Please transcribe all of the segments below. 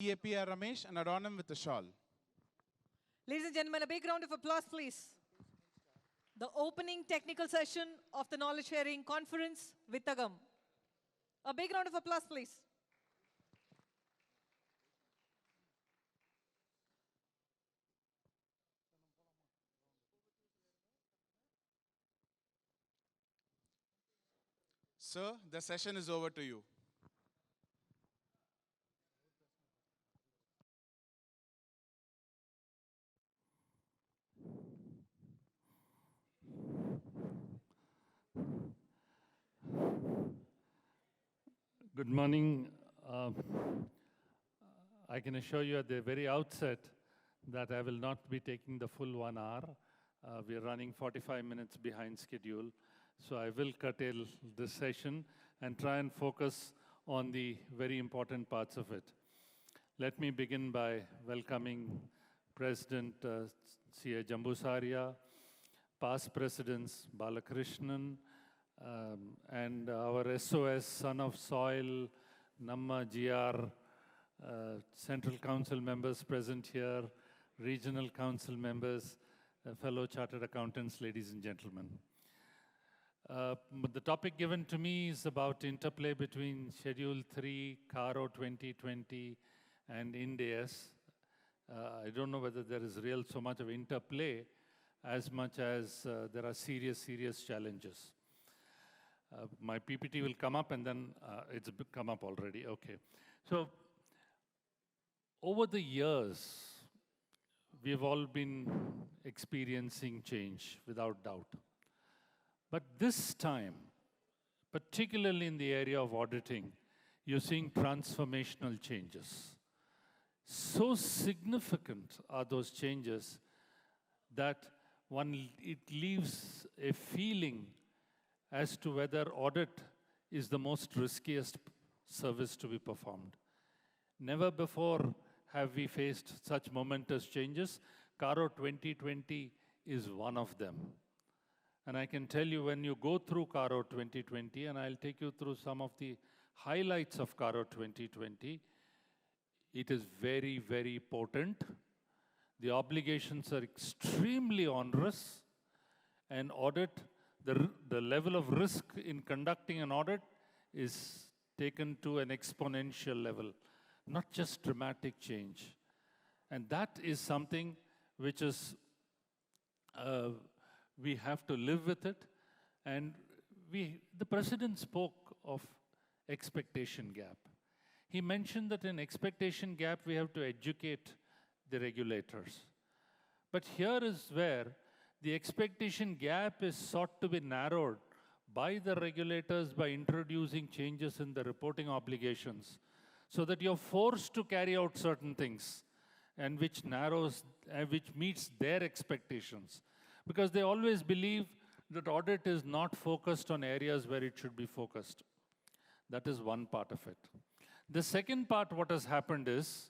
APR Ramesh and adorn him with a shawl. Ladies and gentlemen, a big round of applause, please. The opening technical session of the Knowledge Sharing Conference, Vittagam. A big round of applause, please. Sir, the session is over to you. Good morning. I can assure you at the very outset that I will not be taking the full 1 hour. We are running 45 minutes behind schedule. So I will curtail this session and try and focus on the very important parts of it. Let me begin by welcoming President C.A. Jambusaria, past presidents Balakrishnan, and our SOS, Son of Soil, Namma GR, Central Council members present here, Regional Council members, fellow Chartered Accountants, ladies and gentlemen. The topic given to me is about interplay between Schedule 3, CARO 2020, and Ind AS. I don't know whether there is so much of interplay as much as there are serious challenges. My PPT will come up and then it's come up already. Okay. So over the years, we've all been experiencing change without doubt. But this time, particularly in the area of auditing, you're seeing transformational changes. So significant are those changes that it leaves a feeling as to whether audit is the most riskiest service to be performed. Never before have we faced such momentous changes. CARO 2020 is one of them. And I can tell you when you go through CARO 2020, and I'll take you through some of the highlights of CARO 2020, it is very potent. The obligations are extremely onerous, and audit, the level of risk in conducting an audit is taken to an exponential level, not just dramatic change. And that is something which is, we have to live with it. And the President spoke of expectation gap. He mentioned that in expectation gap, we have to educate the regulators. But here is where the expectation gap is sought to be narrowed by the regulators by introducing changes in the reporting obligations so that you're forced to carry out certain things and which meets their expectations. Because they always believe that audit is not focused on areas where it should be focused. That is one part of it. The second part, what has happened is,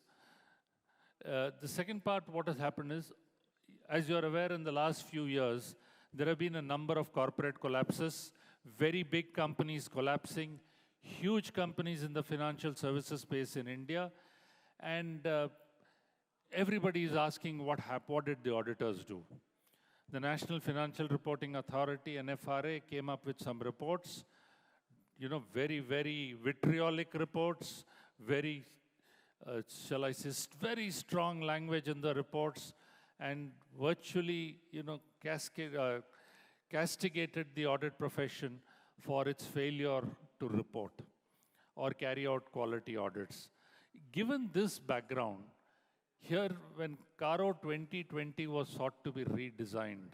as you're aware, in the last few years, there have been a number of corporate collapses, very big companies collapsing, huge companies in the financial services space in India, and everybody is asking what did the auditors do? The National Financial Reporting Authority, NFRA, came up with some reports, very vitriolic reports, very, shall I say, very strong language in the reports, and virtually, castigated the audit profession for its failure to report or carry out quality audits. Given this background, here when CARO 2020 was sought to be redesigned,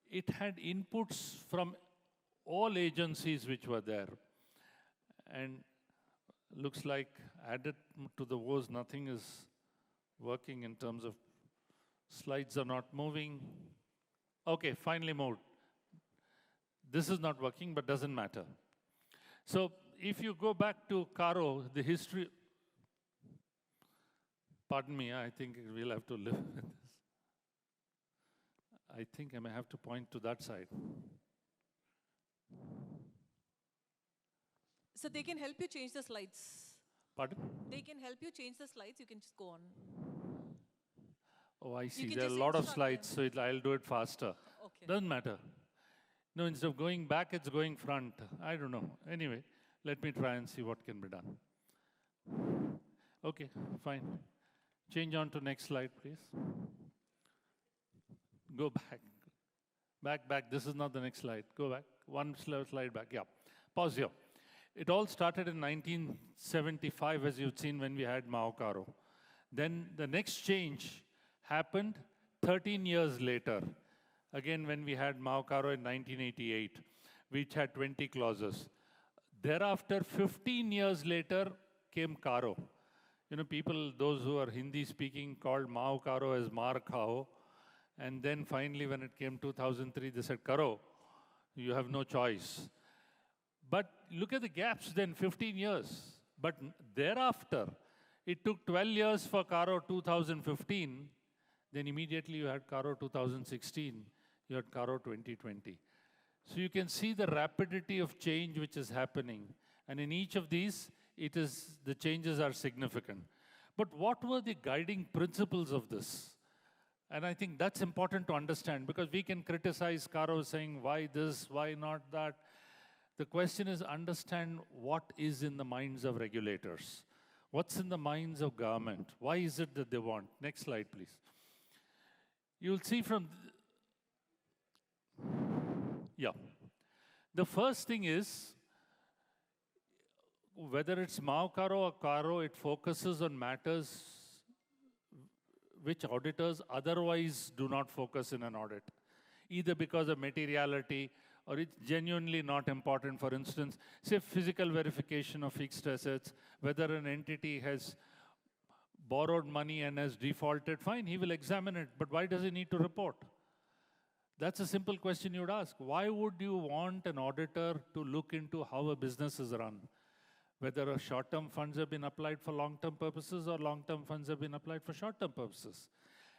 it had inputs from all agencies which were there. And looks like added to the woes, nothing is working in terms of slides are not moving. Okay, finally moved. This is not working, but doesn't matter. So if you go back to CARO, the history, pardon me, I think we'll have to live with this. I think I may have to point to that side. So they can help you change the slides. Pardon? They can help you change the slides. You can just go on. Oh, I see. can There are a just lot of instruct slides, them. so I'll do it faster. Okay. Doesn't matter. No, instead of going back, it's going front. I don't know. Anyway, let me try and see what can be done. Okay, fine. Change on to next slide, please. Go back. Back. This is not the next slide. Go back. One slide back. Yeah. Pause here. It all started in 1975, as you've seen when we had Mao Caro. Then the next change happened 13 years later. Again, when we had Mao Caro in 1988, which had 20 clauses. Thereafter, 15 years later, came Caro. You know, people, those who are Hindi speaking, called Mao Caro as Mar Khao. And then finally, when it came 2003, they said, Karo, you have no choice. But look at the gaps then, 15 years. But thereafter, it took 12 years for Caro 2015. Then immediately you had Caro 2016. You had Caro 2020. So you can see the rapidity of change which is happening. And in each of these, the changes are significant. But what were the guiding principles of this? And I think that's important to understand, because we can criticize Caro saying, why this, why not that? The question is, understand what is in the minds of regulators. What's in the minds of government? Why is it that they want? Next slide, please. You'll see from, yeah. The first thing is, whether it's Mao Caro or Caro, it focuses on matters which auditors otherwise do not focus in an audit, either because of materiality or it's genuinely not important. For instance, say physical verification of fixed assets, whether an entity has borrowed money and has defaulted, fine, he will examine it, but why does he need to report? That's a simple question you'd ask. Why would you want an auditor to look into how a business is run? Whether short-term funds have been applied for long-term purposes or long-term funds have been applied for short-term purposes.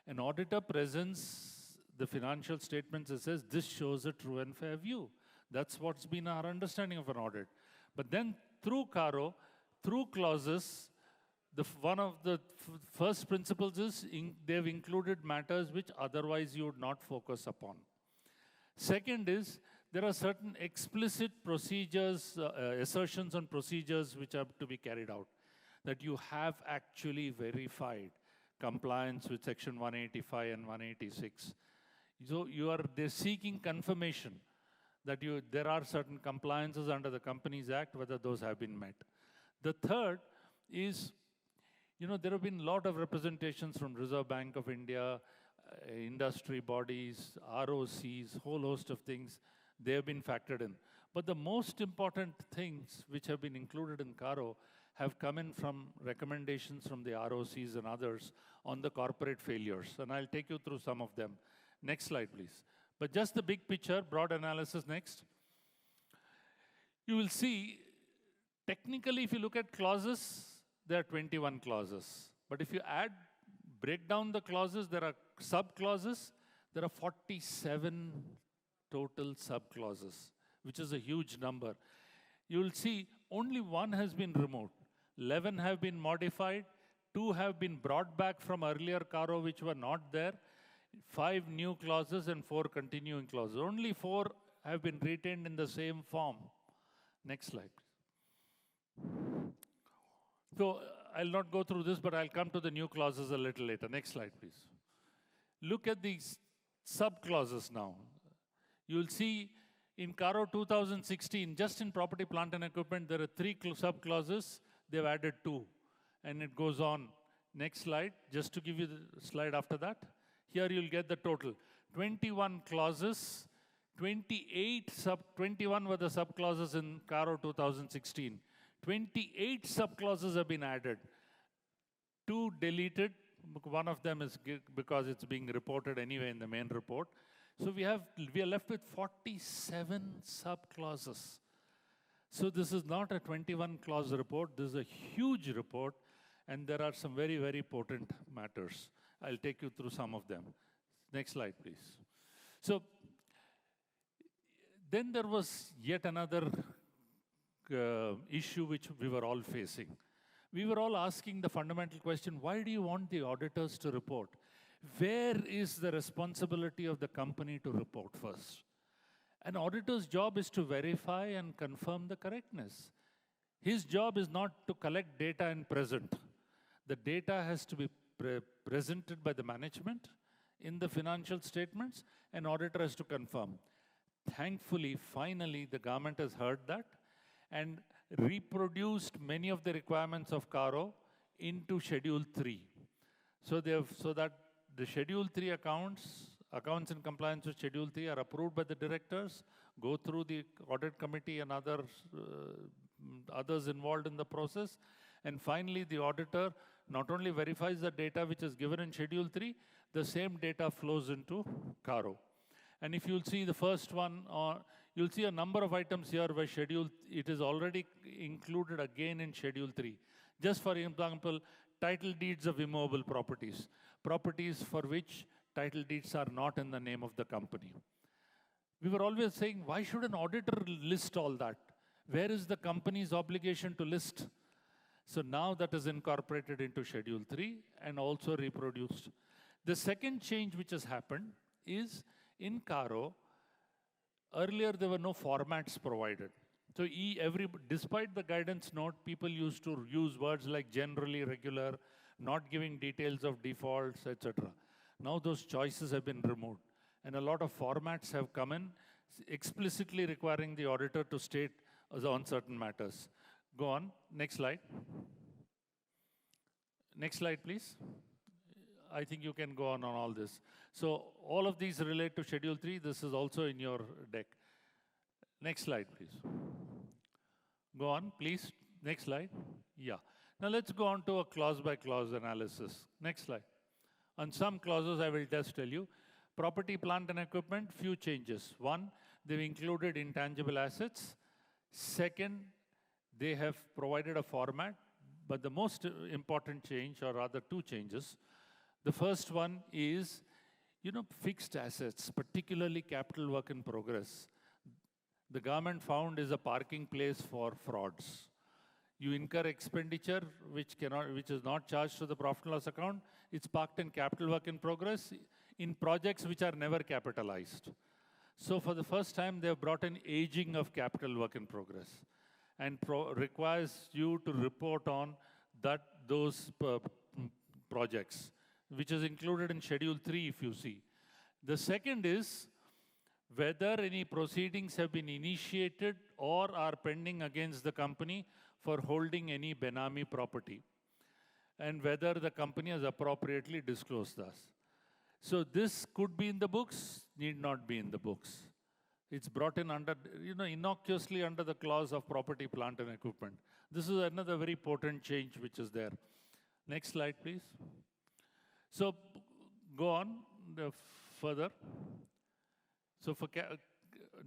An auditor presents the financial statements and says, this shows a true and fair view. That's what's been our understanding of an audit. But then through Caro, through clauses, one of the first principles is they've included matters which otherwise you would not focus upon. Second is, there are certain explicit procedures, assertions on procedures which have to be carried out, that you have actually verified compliance with Section 185 and 186. So they're seeking confirmation that there are certain compliances under the Companies Act, whether those have been met. The third is, there have been a lot of representations from Reserve Bank of India, industry bodies, ROCs, whole host of things. They have been factored in. But the most important things which have been included in Caro have come in from recommendations from the ROCs and others on the corporate failures. And I'll take you through some of them. Next slide, please. But just the big picture, broad analysis next. You will see, technically, if you look at clauses, there are 21 clauses. But if you break down the clauses, there are sub-clauses. There are 47 total sub-clauses, which is a huge number. You'll see only one has been removed. 11 have been modified. 2 have been brought back from earlier Caro, which were not there. 5 new clauses and 4 continuing clauses. Only 4 have been retained in the same form. Next slide. So I'll not go through this, but I'll come to the new clauses a little later. Next slide, please. Look at these sub-clauses now. You'll see in Caro 2016, just in property, plant and equipment, there are 3 sub-clauses. They've added 2. And it goes on. Next slide, just to give you the slide after that. Here you'll get the total. 21 clauses, 21 were the sub-clauses in Caro 2016. 28 sub-clauses have been added. 2 deleted. One of them is because it's being reported anyway in the main report. So we are left with 47 sub-clauses. So this is not a 21-clause report. This is a huge report, and there are some very, very potent matters. I'll take you through some of them. Next slide, please. So then there was yet another issue which we were all facing, we were all asking the fundamental question, why do you want the auditors to report? Where is the responsibility of the company to report first? An auditor's job is to verify and confirm the correctness. His job is not to collect data in present. The data has to be presented by the management in the financial statements, and auditor has to confirm. Thankfully, finally, the government has heard that and reproduced many of the requirements of CARO into Schedule 3. So that the Schedule 3 accounts in compliance with Schedule 3 are approved by the directors, go through the audit committee and others involved in the process. And finally, the auditor not only verifies the data which is given in Schedule 3, the same data flows into CARO. And if you'll see the first one, you'll see a number of items here where it is already included again in Schedule 3. Just for example, title deeds of immovable properties, properties for which title deeds are not in the name of the company. We were always saying, why should an auditor list all that? Where is the company's obligation to list? So now that is incorporated into Schedule 3 and also reproduced. The second change which has happened is in CARO, earlier there were no formats provided. So despite the guidance note, people used to use words like generally, regular, not giving details of defaults, etc. Now those choices have been removed. And a lot of formats have come in, explicitly requiring the auditor to state on certain matters. Go on, next slide. Next slide, please. I think you can go on all this. So all of these relate to Schedule 3. This is also in your deck. Next slide, please. Go on, please. Next slide. Yeah. Now let's go on to a clause-by-clause analysis. Next slide. On some clauses, I will just tell you. Property, plant, and equipment, few changes. One, they've included intangible assets. Second, they have provided a format. But the most important change, or rather two changes, the first one is, fixed assets, particularly capital work in progress. The government found is a parking place for frauds. You incur expenditure which is not charged to the profit and loss account. It's parked in capital work in progress in projects which are never capitalized. So for the first time, they have brought in aging of capital work in progress and requires you to report on those projects, which is included in Schedule 3 if you see. The second is whether any proceedings have been initiated or are pending against the company for holding any Benami property, and whether the company has appropriately disclosed this. So this could be in the books, need not be in the books. It's brought in under, innocuously under the clause of property, plant, and equipment. This is another very potent change which is there. Next slide, please. So go on further. So for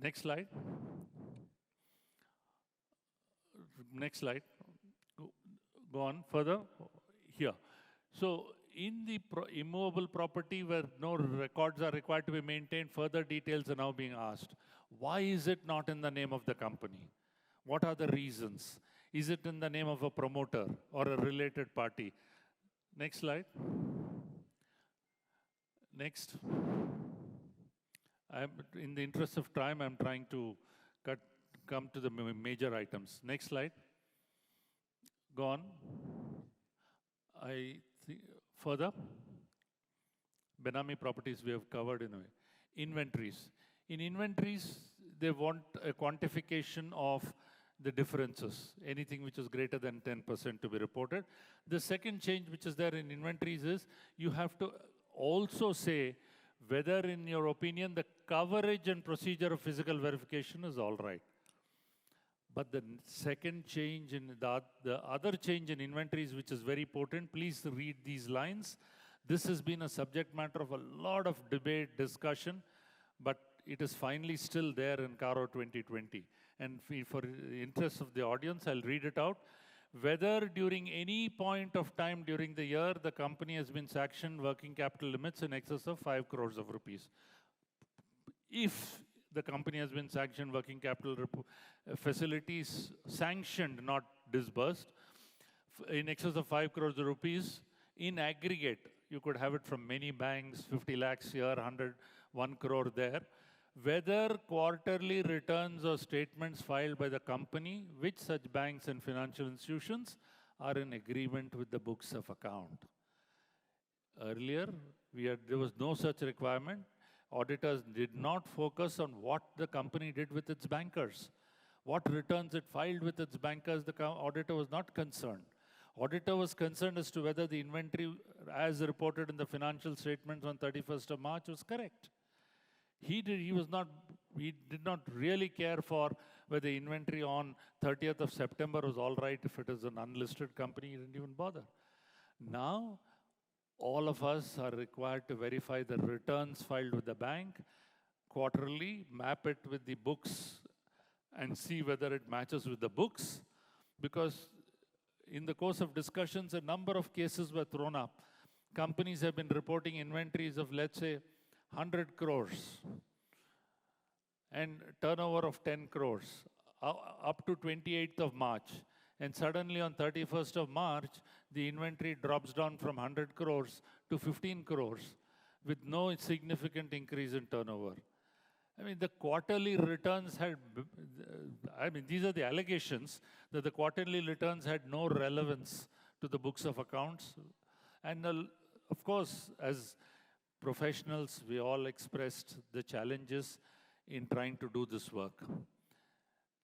next slide. Next slide. Go on further. Here. So in the immovable property where no records are required to be maintained, further details are now being asked. Why is it not in the name of the company? What are the reasons? Is it in the name of a promoter or a related party? Next slide. Next. In the interest of time, I'm trying to come to the major items. Next slide. Go on. Further. Benami properties we have covered in a way. Inventories. In inventories, they want a quantification of the differences, anything which is greater than 10% to be reported. The second change which is there in inventories is you have to also say whether, in your opinion, the coverage and procedure of physical verification is all right. But the second change in the other change in inventories, which is very potent, please read these lines. This has been a subject matter of a lot of debate, discussion, but it is finally still there in CARO 2020. And for the interest of the audience, I'll read it out. Whether during any point of time during the year, the company has been sanctioned working capital limits in excess of 5 crores of rupees. If the company has been sanctioned working capital facilities sanctioned, not disbursed, in excess of 5 crores rupees. In aggregate, you could have it from many banks, 50 lakhs here, 1 crore there. Whether quarterly returns or statements filed by the company, which such banks and financial institutions are in agreement with the books of account. Earlier, there was no such requirement. Auditors did not focus on what the company did with its bankers. What returns it filed with its bankers, the auditor was not concerned. Auditor was concerned as to whether the inventory, as reported in the financial statements on 31st of March, was correct. He did not really care for whether the inventory on 30th of September was all right. If it is an unlisted company, he didn't even bother. Now, all of us are required to verify the returns filed with the bank quarterly, map it with the books, and see whether it matches with the books. Because in the course of discussions, a number of cases were thrown up. Companies have been reporting inventories of, let's say, 100 crores and turnover of 10 crores up to 28th of March. And suddenly on 31st of March, the inventory drops down from 100 crores to 15 crores with no significant increase in turnover. I mean, the quarterly returns had, these are the allegations that the quarterly returns had no relevance to the books of accounts. And of course, as professionals, we all expressed the challenges in trying to do this work.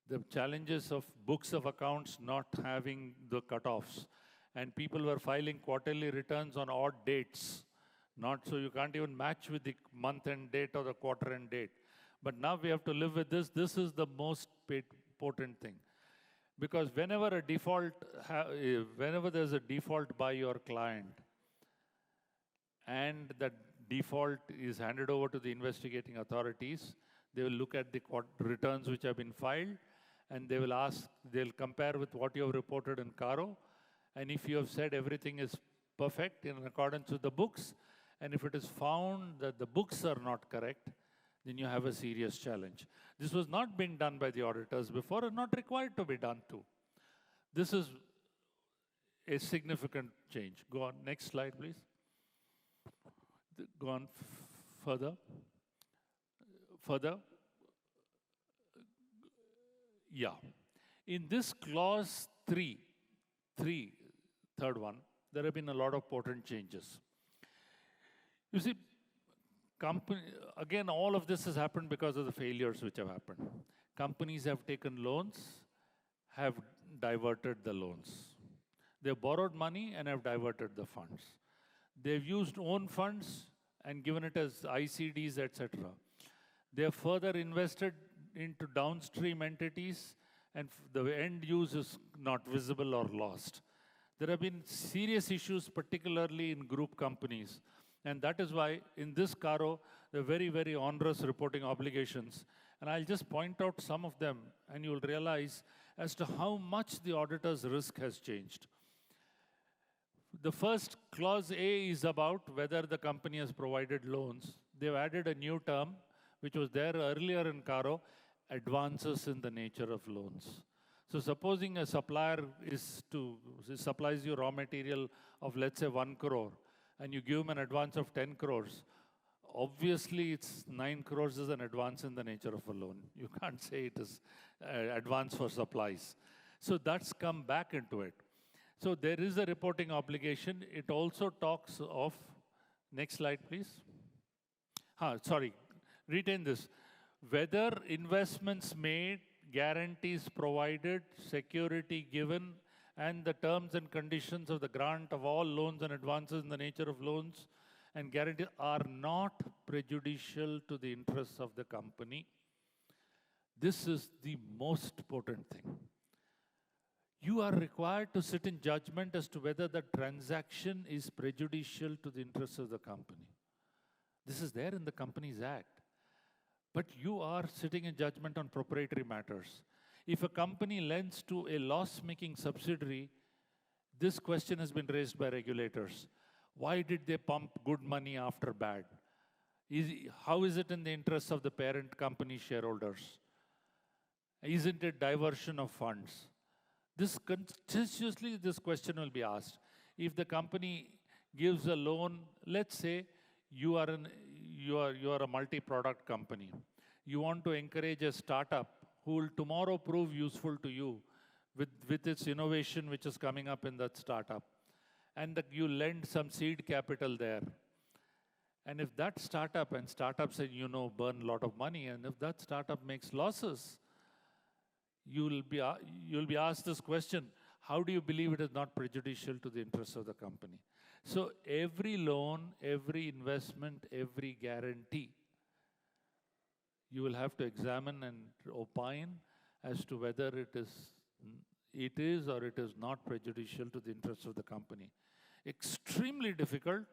The challenges of books of accounts not having the cutoffs. And people were filing quarterly returns on odd dates. So you can't even match with the month-end date or the quarter-end date. But now we have to live with this. This is the most important thing. Because whenever there's a default by your client, and that default is handed over to the investigating authorities, they will look at the returns which have been filed, and they'll compare with what you have reported in Caro. And if you have said everything is perfect in accordance with the books, and if it is found that the books are not correct, then you have a serious challenge. This was not being done by the auditors before and not required to be done too. This is a significant change. Go on, next slide, please. Go on further. Yeah. In this clause 3, third one, there have been a lot of potent changes. You see, again, all of this has happened because of the failures which have happened. Companies have taken loans, have diverted the loans. They've borrowed money and have diverted the funds. They've used own funds and given it as ICDs, etc. They have further invested into downstream entities, and the end use is not visible or lost. There have been serious issues, particularly in group companies. And that is why in this Caro, there are very, very onerous reporting obligations. And I'll just point out some of them, and you'll realize as to how much the auditor's risk has changed. The first clause A is about whether the company has provided loans. They've added a new term, which was there earlier in Caro, advances in the nature of loans. So supposing a supplier supplies you raw material of, let's say, 1 crore, and you give him an advance of 10 crores, obviously it's 9 crores is an advance in the nature of a loan. You can't say it is advance for supplies. So that's come back into it. So there is a reporting obligation. It also talks of, next slide please. Retain this. Whether investments made, guarantees provided, security given, and the terms and conditions of the grant of all loans and advances in the nature of loans and guarantees are not prejudicial to the interests of the company. This is the most important thing. You are required to sit in judgment as to whether the transaction is prejudicial to the interests of the company. This is there in the Companies Act. But you are sitting in judgment on proprietary matters. If a company lends to a loss-making subsidiary, this question has been raised by regulators. Why did they pump good money after bad? How is it in the interests of the parent company shareholders? Isn't it diversion of funds? Continuously this question will be asked. If the company gives a loan, let's say you are a multi-product company. You want to encourage a startup who will tomorrow prove useful to you with its innovation which is coming up in that startup. And you lend some seed capital there. And if that startup, and startups, burn a lot of money, and if that startup makes losses, you'll be asked this question: how do you believe it is not prejudicial to the interests of the company? So every loan, every investment, every guarantee, you will have to examine and opine as to whether it is or it is not prejudicial to the interests of the company. Extremely difficult,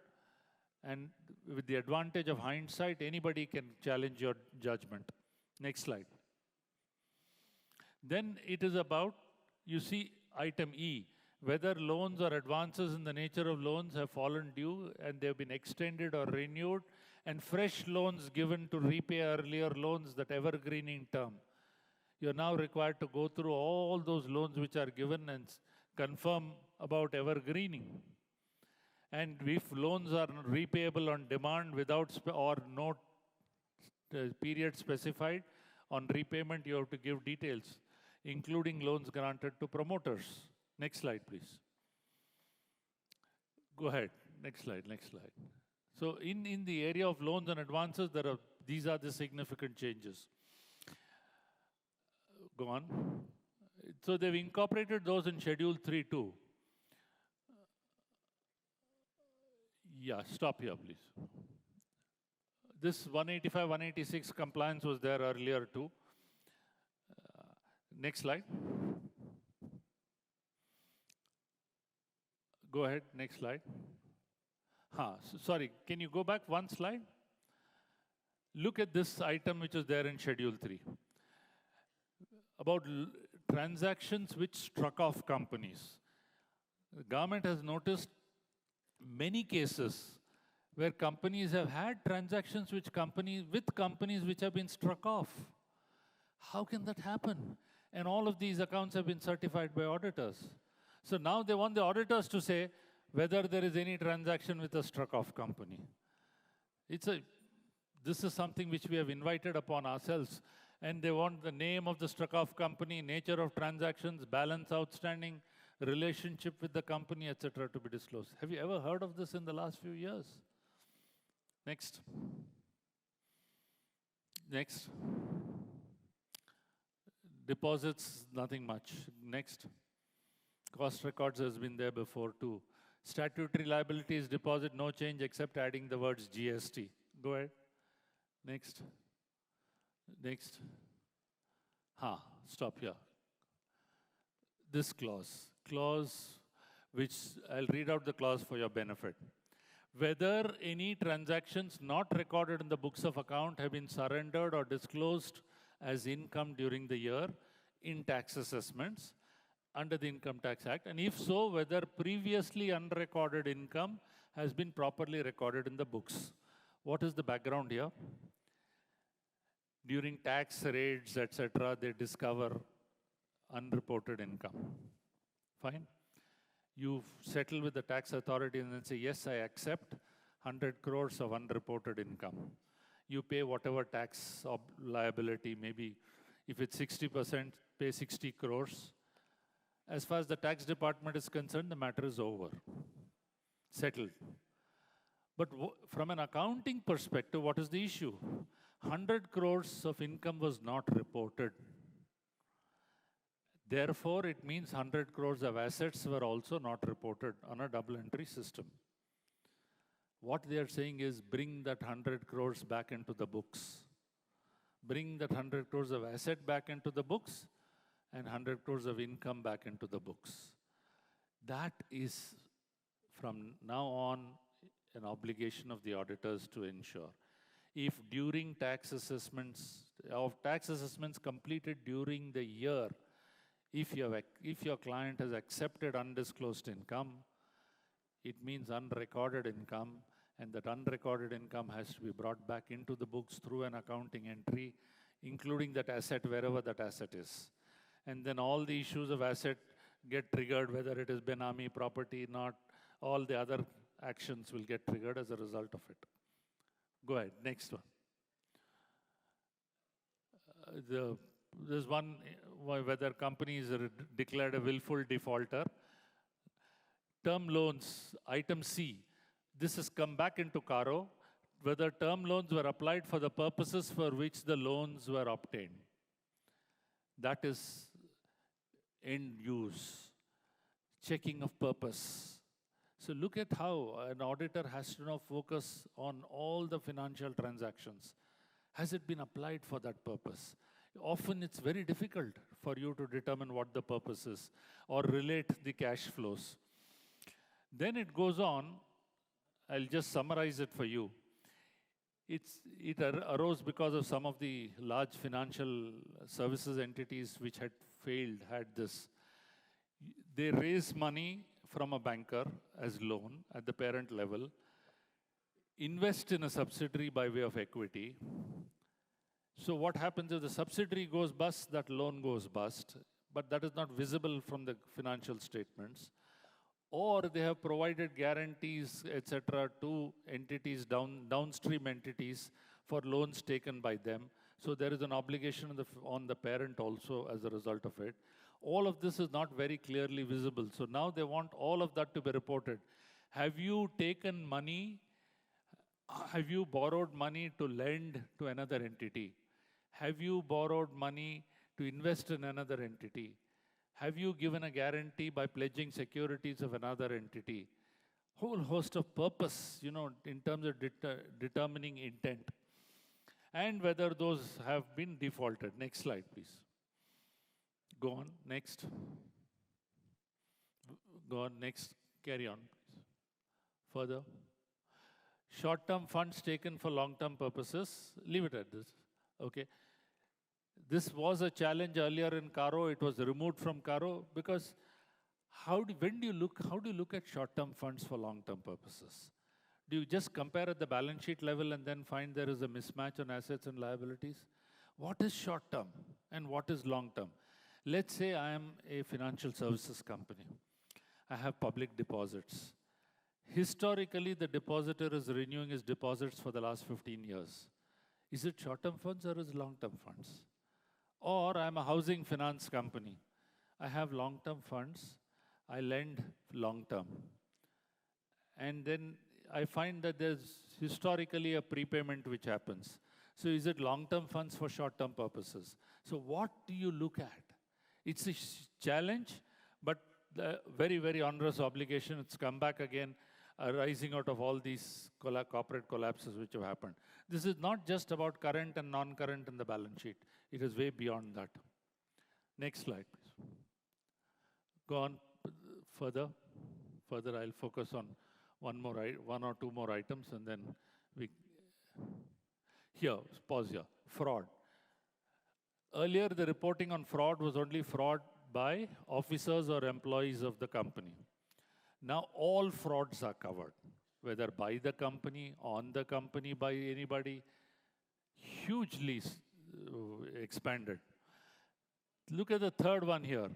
and with the advantage of hindsight, anybody can challenge your judgment. Next slide. Then it is about, you see, item E, whether loans or advances in the nature of loans have fallen due and they have been extended or renewed, and fresh loans given to repay earlier loans, that evergreening term. You're now required to go through all those loans which are given and confirm about evergreening. And if loans are repayable on demand without or no period specified, on repayment you have to give details, including loans granted to promoters. Next slide, please. Go ahead. Next slide, next slide. So in the area of loans and advances, these are the significant changes. Go on. So they've incorporated those in Schedule 3 too. Yeah, stop here, please. This 185, 186 compliance was there earlier too. Next slide. Go ahead, next slide. Sorry, can you go back one slide? Look at this item which is there in Schedule 3. About transactions which struck off companies. The government has noticed many cases where companies have had transactions with companies which have been struck off. How can that happen? And all of these accounts have been certified by auditors. So now they want the auditors to say whether there is any transaction with a struck off company. This is something which we have invited upon ourselves. And they want the name of the struck off company, nature of transactions, balance outstanding, relationship with the company, etc. to be disclosed. Have you ever heard of this in the last few years? Next. Next. Deposits, nothing much. Next. Cost records has been there before too. Statutory liabilities, deposit, no change except adding the words GST. Go ahead. Next. Next. Stop here. This clause which I'll read out the clause for your benefit. Whether any transactions not recorded in the books of account have been surrendered or disclosed as income during the year in tax assessments under the Income Tax Act, and if so, whether previously unrecorded income has been properly recorded in the books. What is the background here? During tax raids, etc., they discover unreported income. Fine. You settle with the tax authority and then say, yes, I accept 100 crores of unreported income. You pay whatever tax liability, maybe if it's 60%, pay 60 crores. As far as the tax department is concerned, the matter is over, settled. But from an accounting perspective, what is the issue? 100 crores of income was not reported. Therefore, it means 100 crores of assets were also not reported on a double entry system. What they are saying is bring that 100 crores back into the books. Bring that 100 crores of asset back into the books and 100 crores of income back into the books. That is, from now on, an obligation of the auditors to ensure. If during tax assessments completed during the year, if your client has accepted undisclosed income, it means unrecorded income, and that unrecorded income has to be brought back into the books through an accounting entry, including that asset wherever that asset is. And then all the issues of asset get triggered, whether it is Benami property, not, all the other actions will get triggered as a result of it. Go ahead, next one. There's one, whether companies are declared a willful defaulter. Term loans, item C. This has come back into Caro, whether term loans were applied for the purposes for which the loans were obtained. That is end use, checking of purpose. So look at how an auditor has to now focus on all the financial transactions. Has it been applied for that purpose? Often it's very difficult for you to determine what the purpose is or relate the cash flows. Then it goes on, I'll just summarize it for you. It arose because of some of the large financial services entities which had failed, had this. They raise money from a banker as loan at the parent level, invest in a subsidiary by way of equity. So what happens if the subsidiary goes bust, that loan goes bust, but that is not visible from the financial statements. Or they have provided guarantees, etc., to entities, downstream entities, for loans taken by them. So there is an obligation on the parent also as a result of it. All of this is not very clearly visible. So now they want all of that to be reported. Have you taken money? Have you borrowed money to lend to another entity? Have you borrowed money to invest in another entity? Have you given a guarantee by pledging securities of another entity? Whole host of purpose, in terms of determining intent. And whether those have been defaulted. Next slide, please. Go on, next. Go on, next. Carry on, please. Further. Short-term funds taken for long-term purposes. Leave it at this. Okay. This was a challenge earlier in Caro. It was removed from Caro because how do you look at short-term funds for long-term purposes? Do you just compare at the balance sheet level and then find there is a mismatch on assets and liabilities? What is short-term and what is long-term? Let's say I am a financial services company. I have public deposits. Historically, the depositor is renewing his deposits for the last 15 years. Is it short-term funds or is it long-term funds? Or I'm a housing finance company. I have long-term funds. I lend long-term. And then I find that there's historically a prepayment which happens. So is it long-term funds for short-term purposes? So what do you look at? It's a challenge, but the very, very onerous obligation. It's come back again, arising out of all these corporate collapses which have happened. This is not just about current and non-current in the balance sheet. It is way beyond that. Next slide, please. Go on further. Further, I'll focus on one or two more items, and then here, pause here. Fraud. Earlier, the reporting on fraud was only fraud by officers or employees of the company. Now, all frauds are covered, whether by the company, on the company, by anybody, hugely expanded. Look at the third one here.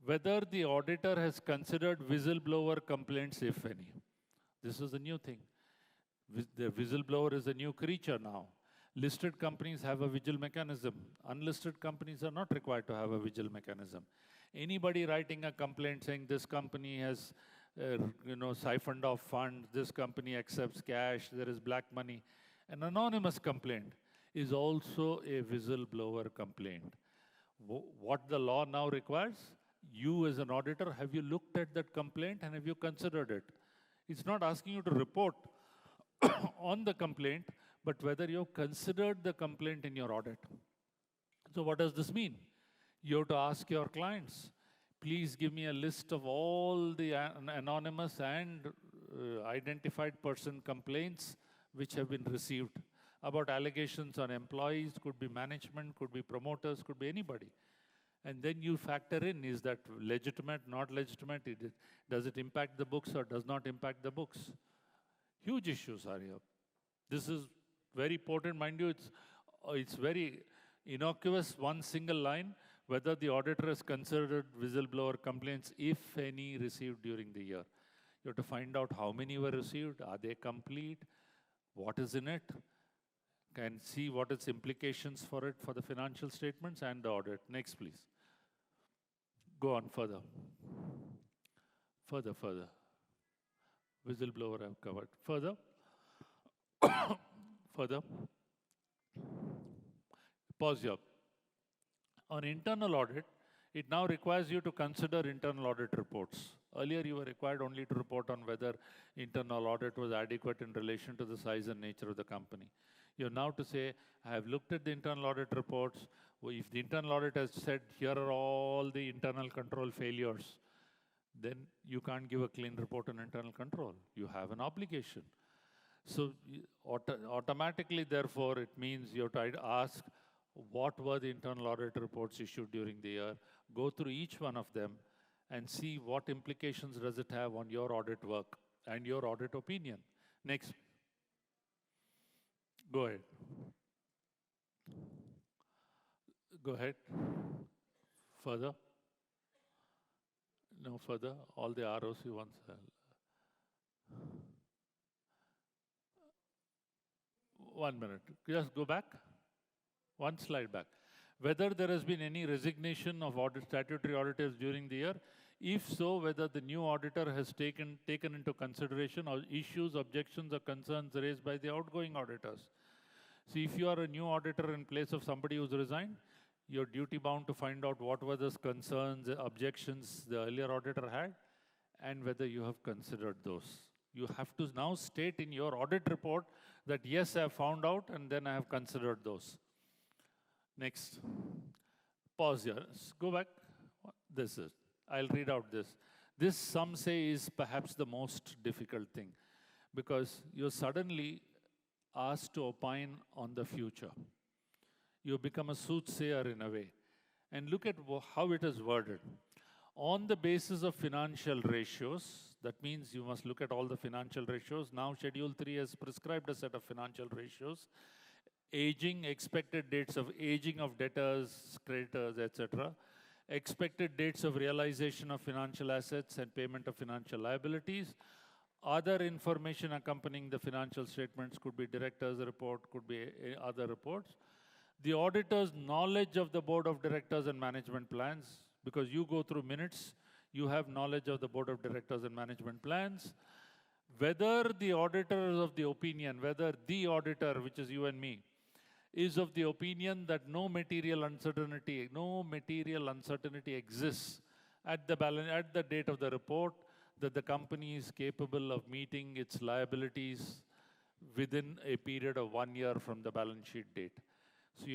Whether the auditor has considered whistleblower complaints, if any. This is a new thing. The whistleblower is a new creature now. Listed companies have a vigil mechanism. Unlisted companies are not required to have a vigil mechanism. Anybody writing a complaint saying this company has siphoned off funds, this company accepts cash, there is black money, an anonymous complaint is also a whistleblower complaint. What the law now requires, you as an auditor, have you looked at that complaint and have you considered it? It's not asking you to report on the complaint, but whether you've considered the complaint in your audit. So what does this mean? You have to ask your clients, please give me a list of all the anonymous and identified person complaints which have been received about allegations on employees, could be management, could be promoters, could be anybody. And then you factor in, is that legitimate, not legitimate? Does it impact the books or does not impact the books? Huge issues are here. This is very important, mind you, it's very innocuous, one single line, whether the auditor has considered whistleblower complaints, if any, received during the year. You have to find out how many were received, are they complete, what is in it, can see what its implications for it for the financial statements and the audit. Next, please. Go on further. Further. Whistleblower I've covered. Further. Further. Pause here. On internal audit, it now requires you to consider internal audit reports. Earlier, you were required only to report on whether internal audit was adequate in relation to the size and nature of the company. You're now to say, I have looked at the internal audit reports. Well, if the internal audit has said, here are all the internal control failures, then you can't give a clean report on internal control. You have an obligation. So automatically, therefore, it means you have to ask, what were the internal audit reports issued during the year? Go through each one of them and see what implications does it have on your audit work and your audit opinion. Next. Go ahead. Go ahead. Further. No further. All the ROC ones. One minute. Just go back. One slide back. Whether there has been any resignation of statutory auditors during the year. If so, whether the new auditor has taken into consideration or issues, objections, or concerns raised by the outgoing auditors. See, if you are a new auditor in place of somebody who's resigned, you're duty bound to find out what were the concerns, objections the earlier auditor had, and whether you have considered those. You have to now state in your audit report that, yes, I have found out, and then I have considered those. Next. Pause here. Go back. This is. I'll read out this. This, some say, is perhaps the most difficult thing, because you're suddenly asked to opine on the future. You become a soothsayer in a way. And look at how it is worded. On the basis of financial ratios, that means you must look at all the financial ratios. Now Schedule 3 has prescribed a set of financial ratios. Aging, expected dates of aging of debtors, creditors, etc. Expected dates of realization of financial assets and payment of financial liabilities. Other information accompanying the financial statements could be director's report, could be other reports. The auditor's knowledge of the board of directors and management plans, because you go through minutes, you have knowledge of the board of directors and management plans. Whether the auditor is of the opinion, whether the auditor, which is you and me, is of the opinion that no material uncertainty exists at the date of the report, that the company is capable of meeting its liabilities within a period of 1 year from the balance sheet date. So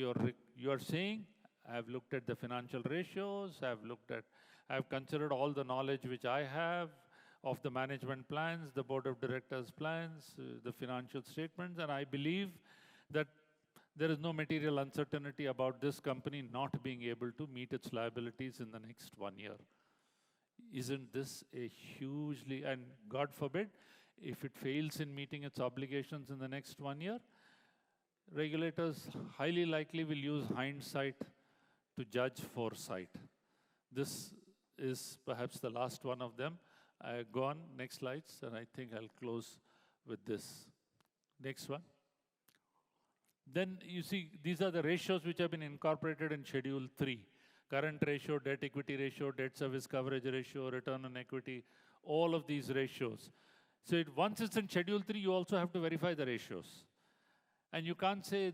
you are saying, I have looked at the financial ratios, I have considered all the knowledge which I have of the management plans, the board of directors plans, the financial statements, and I believe that there is no material uncertainty about this company not being able to meet its liabilities in the next 1 year. Isn't this a hugely, and God forbid, if it fails in meeting its obligations in the next 1 year, regulators highly likely will use hindsight to judge foresight. This is perhaps the last one of them. Go on, next slides, and I think I'll close with this. Next one. Then you see, these are the ratios which have been incorporated in Schedule 3. Current ratio, debt equity ratio, debt service coverage ratio, return on equity, all of these ratios. So once it's in Schedule 3, you also have to verify the ratios. And you can't say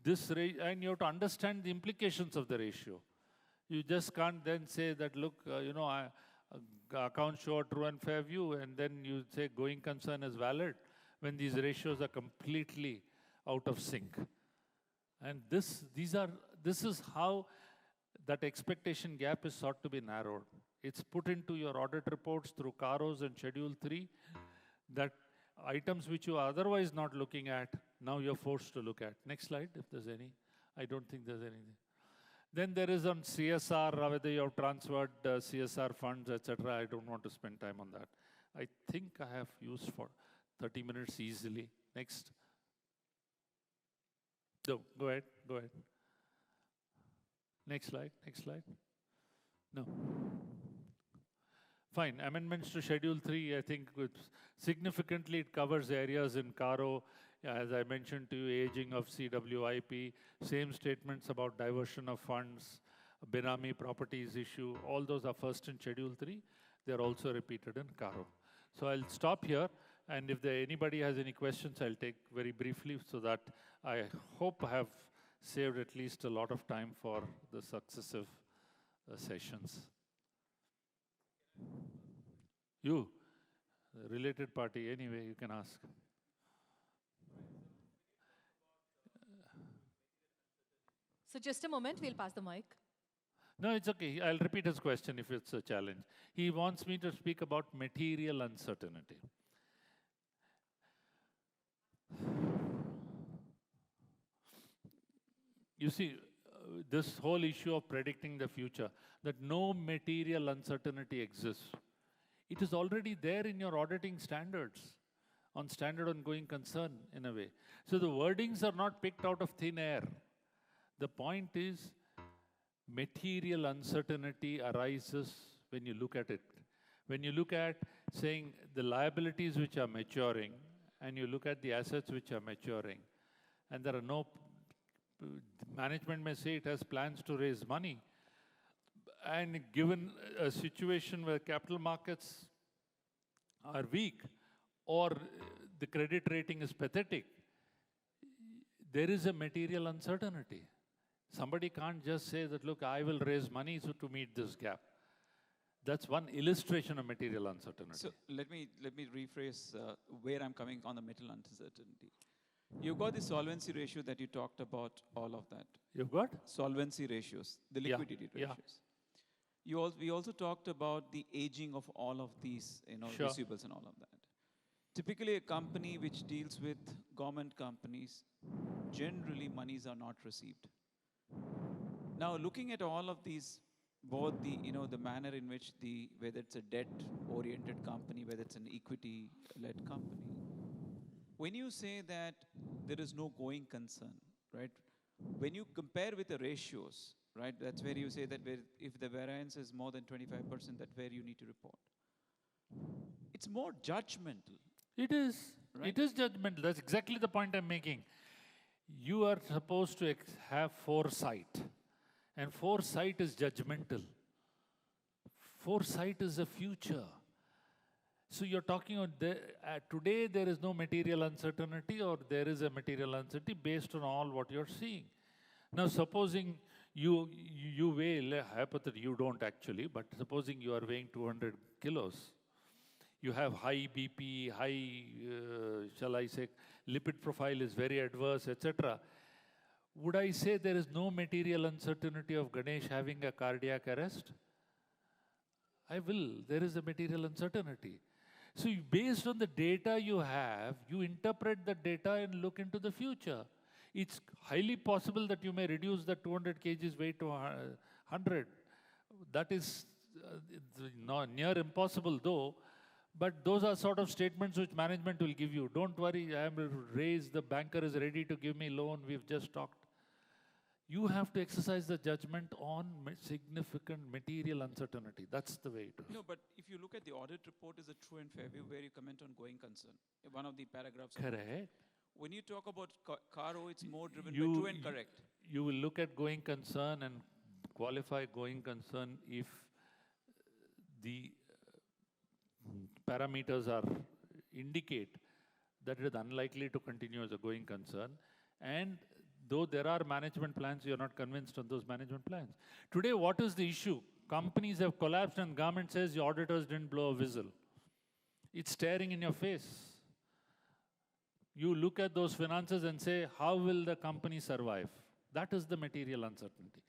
this, and you have to understand the implications of the ratio. You just can't then say that, look, accounts show a true and fair view, and then you say going concern is valid when these ratios are completely out of sync. And this is how that expectation gap is sought to be narrowed. It's put into your audit reports through CAROs and Schedule 3, that items which you are otherwise not looking at, now you're forced to look at. Next slide, if there's any. I don't think there's anything. Then there is on CSR, whether you have transferred CSR funds, etc. I don't want to spend time on that. I think I have used for 30 minutes easily. Next. No, go ahead. Next slide. No. Fine. Amendments to Schedule 3, I think significantly it covers areas in Caro, as I mentioned to you, aging of CWIP, same statements about diversion of funds, Benami properties issue, all those are first in Schedule 3. They're also repeated in Caro. So I'll stop here, and if anybody has any questions, I'll take very briefly so that I hope I have saved at least a lot of time for the successive sessions. You, the related party, anyway, you can ask. So just a moment, we'll pass the mic. No, it's okay. I'll repeat his question if it's a challenge. He wants me to speak about material uncertainty. You see, this whole issue of predicting the future, that no material uncertainty exists. It is already there in your auditing standards, on standard ongoing concern in a way. So the wordings are not picked out of thin air. The point is, material uncertainty arises when you look at it. When you look at saying the liabilities which are maturing, and you look at the assets which are maturing, and there are no, management may say it has plans to raise money, and given a situation where capital markets are weak or the credit rating is pathetic, there is a material uncertainty. Somebody can't just say that, look, I will raise money to meet this gap. That's one illustration of material uncertainty. So let me rephrase where I'm coming on the material uncertainty. You've got the solvency ratio that you talked about, all of that. You've got? Solvency ratios, the Yeah, liquidity yeah. ratios. We also talked about the aging of all of these, Sure. receivables and all of that. Typically, a company which deals with government companies, generally monies are not received. Now, looking at all of these, both the manner in which whether it's a debt-oriented company, whether it's an equity-led company, when you say that there is no going concern, right? When you compare with the ratios, right? That's where you say that if the variance is more than 25%, that's where you need to report. It's more judgmental. It is. Right. It is judgmental. That's exactly the point I'm making. You are supposed to have foresight. And foresight is judgmental. Foresight is the future. So you're talking about today there is no material uncertainty, or there is a material uncertainty based on all what you're seeing. Now supposing you weigh, hypothetically you don't actually, but supposing you are weighing 200 kilos, you have high BP, shall I say, lipid profile is very adverse, etc. Would I say there is no material uncertainty of Ganesh having a cardiac arrest? I will. There is a material uncertainty. So based on the data you have, you interpret the data and look into the future. It's highly possible that you may reduce the 200 kgs weight to 100. That is not near impossible though. But those are sort of statements which management will give you. Don't worry, I am raised, the banker is ready to give me loan, we've just talked. You have to exercise the judgment on significant material uncertainty. That's the way it is. No, but if you look at the audit report, is a true and fair view where you comment on going concern. One of the paragraphs. Correct. When you talk about Caro, it's more driven by true and correct. You will look at going concern and qualify going concern if the parameters indicate that it is unlikely to continue as a going concern, and though there are management plans, you are not convinced on those management plans. Today, what is the issue? Companies have collapsed and government says the auditors didn't blow a whistle. It's staring in your face. You look at those finances and say, how will the company survive? That is the material uncertainty.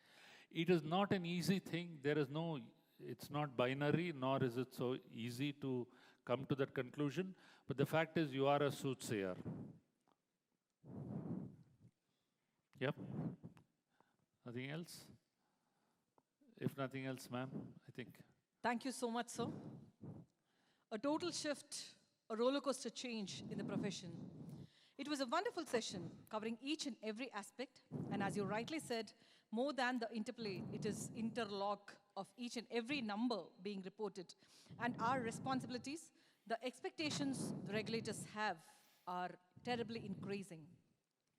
It is not an easy thing. It's not binary, nor is it so easy to come to that conclusion. But the fact is, you are a soothsayer. Yep. Nothing else? If nothing else, ma'am, I think. Thank you so much, sir. A total shift, a roller coaster change in the profession. It was a wonderful session covering each and every aspect. And as you rightly said, more than the interplay, it is interlock of each and every number being reported. And our responsibilities, the expectations the regulators have are terribly increasing.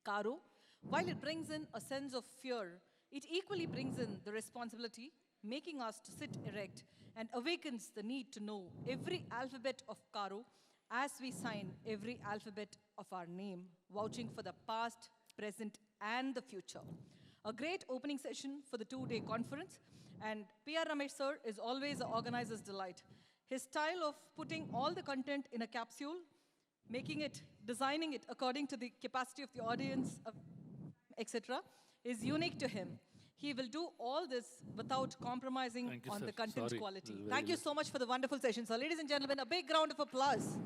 Caro, while it brings in a sense of fear, it equally brings in the responsibility, making us to sit erect and awakens the need to know every alphabet of Caro as we sign every alphabet of our name, vouching for the past, present, and the future. A great opening session for the two-day conference, and P.R. Ramesh sir is always the organizer's delight. His style of putting all the content in a capsule, designing it according to the capacity of the audience, etc., is unique to him. He will do all this without compromising Thank you, on sir. the content Sorry, quality. very Thank you late. so much for the wonderful session. So, ladies and gentlemen, a big round of applause.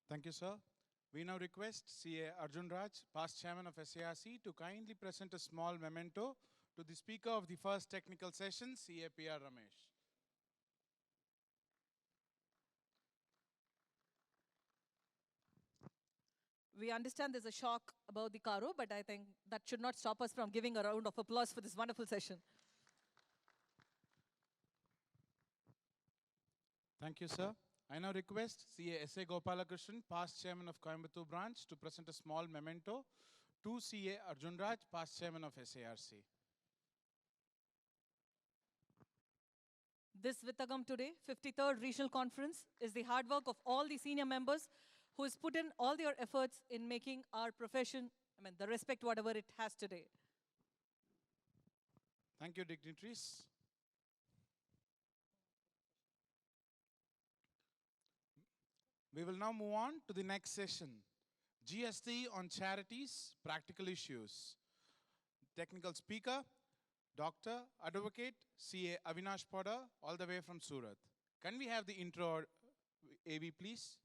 Thank you, sir. We now request CA Arjun Raj, past chairman of SARC, to kindly present a small memento to the speaker of the first technical session, CA P.R. Ramesh. We understand there's a shock about the Caro, but I think that should not stop us from giving a round of applause for this wonderful session. Thank you, sir. I now request CA S.A. Gopalakrishnan, past chairman of Coimbatore branch, to present a small memento to CA Arjun Raj, past chairman of SARC. This Vittagam today, 53rd Regional Conference, is the hard work of all the senior members who has put in all their efforts in making our profession, the respect whatever it has today. Thank you, dignitaries. We will now move on to the next session, GST on charities, practical issues. Technical speaker, Dr. Advocate CA Avinash Poddar, all the way from Surat. Can we have the intro, AV, please?